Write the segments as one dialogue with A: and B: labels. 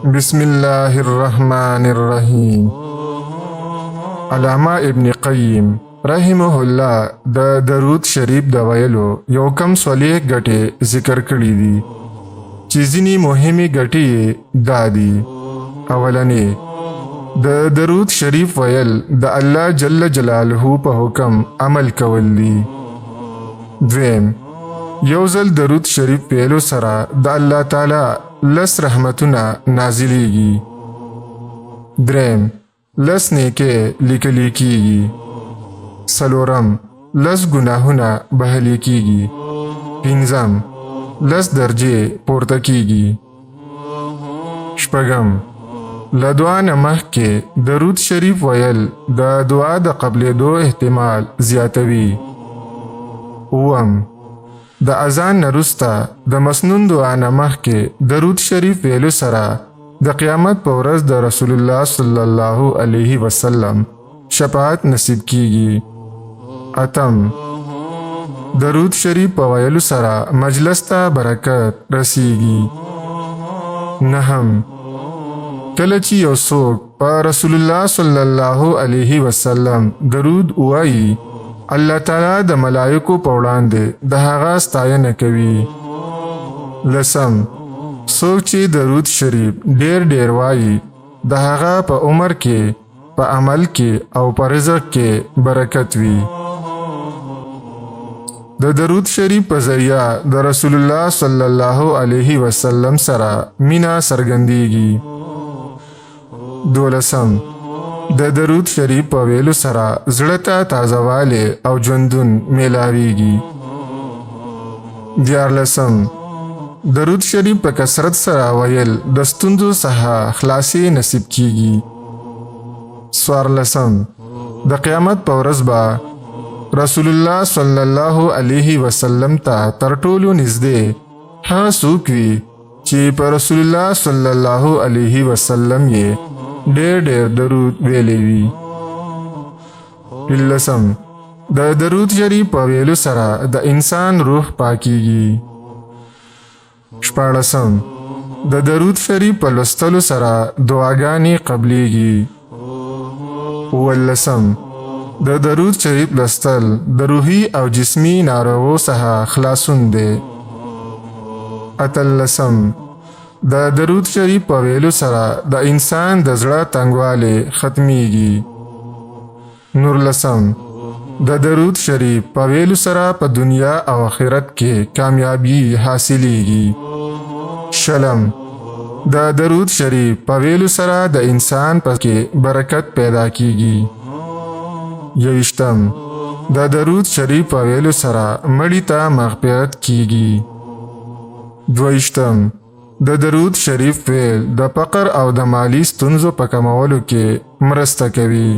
A: बिस्मिल्लाहिर्रहमानिर्रहीम। अल्लामा इब्न क़य्यिम रहिमहुल्लाह د दरूद शरीफ د ویلو یو کم صالح ګټې ذکر کړي دي چې ځینې مهمې ګټې دا دي. اولنې د درود شریف ویل د الله جل جلاله په حکم عمل کول دي. دویم یو ځل درود شریف ویلو سره د الله تعالی لس رحمتونه نازلیږي. دریم لس نیکه لیکلی کیږي. څلورم لس گناهونه بهلی کیږي. پنځم لس درجې پورته کیږي. شپږم له دعا نه مخکې درود شریف ویل د دعا د قبلېدو احتمال زیاتوي. اووم د اذان نه وروسته د مسنون دعا نه مخکې درود شریف ویلو سره د قیامت په ورځ د رسول الله صلی الله علیه وسلم شفاعت نصیب کیږي. اتم درود شریف په ویلو سره مجلس ته برکت رسیږي. نهم کله چې یو څوک په رسول الله صلی الله علیه وسلم درود وایي الله تعالی د ملائکو په وړاندې د هغه ستاینه کوي. لسم څوک چې درود شریف ډیر ډیر وایي د هغه په عمر کې په عمل کې او په رزق کې برکت وي. د درود شریف په ذریعہ د رسول الله صلی الله علیه وسلم سره مینا څرګندېږي. دولسم د درود شریف په ویلو سره زړه ته تازهوالی او ژوندون میلاویږي. دیارلسم درود شریف په کثرت سره ویل د ستونزو څخه خلاصي نصیب کیږي. څوارلسم د قیامت په ورځ به رسول الله صلی الله علیه وسلم ته تر ټولو نږدې هغه څوک وي چې په رسول الله صلی الله علیه وسلم یې ډېر ډېر درود ویلی وي. پنځلسم د درود شریف په ویلو سره د انسان روح پاکیږي. شپاړسم د درود شریف په لوستلو سره دعاګانې قبلیږي. اوولسم د درود شریف لوستل د روحي او جسمي ناروغو څخه خلاصون دی. اتلسم د درود شریف په ویلو سره د انسان د زړه تنګوالی ختمیږي. نورلسم د درود شریف په ویلو سره په دنیا او آخرت کې کامیابی حاصلیږي. شلم د درود شریف په ویلو سره د انسان په کې برکت پیدا کیږي. یویشتم د درود شریف په ویلو سره مړی ته مغفرت کیږي. دویشتم د درود شریف ویل د فقر او د مالی ستونزو په کمولو کې مرسته کوي.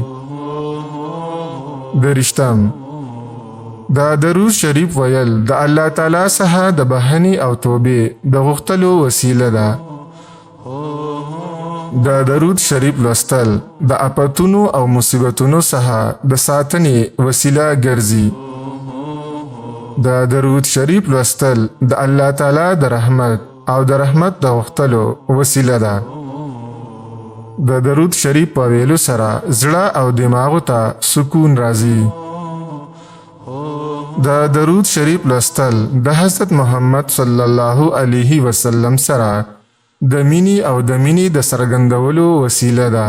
A: دریشتم د درود شریف ویل د الله تعالی څخه د بخښنې او توبې د غوښتلو وسیله ده. د درود شریف لوستل د آفتونو او مصیبتونو څخه د ساتنې وسیله ګرځي. د درود شریف لوستل د الله تعالی د رحمت او د رحمت د غوښتلو وسیله ده. د درود شریف په ویلو سره زړه او دماغو ته سکون راځي. د درود شریف لوستل د حضرت محمد صلی الله علیه وسلم سره د مینې او د مینې د څرګندولو وسیله ده.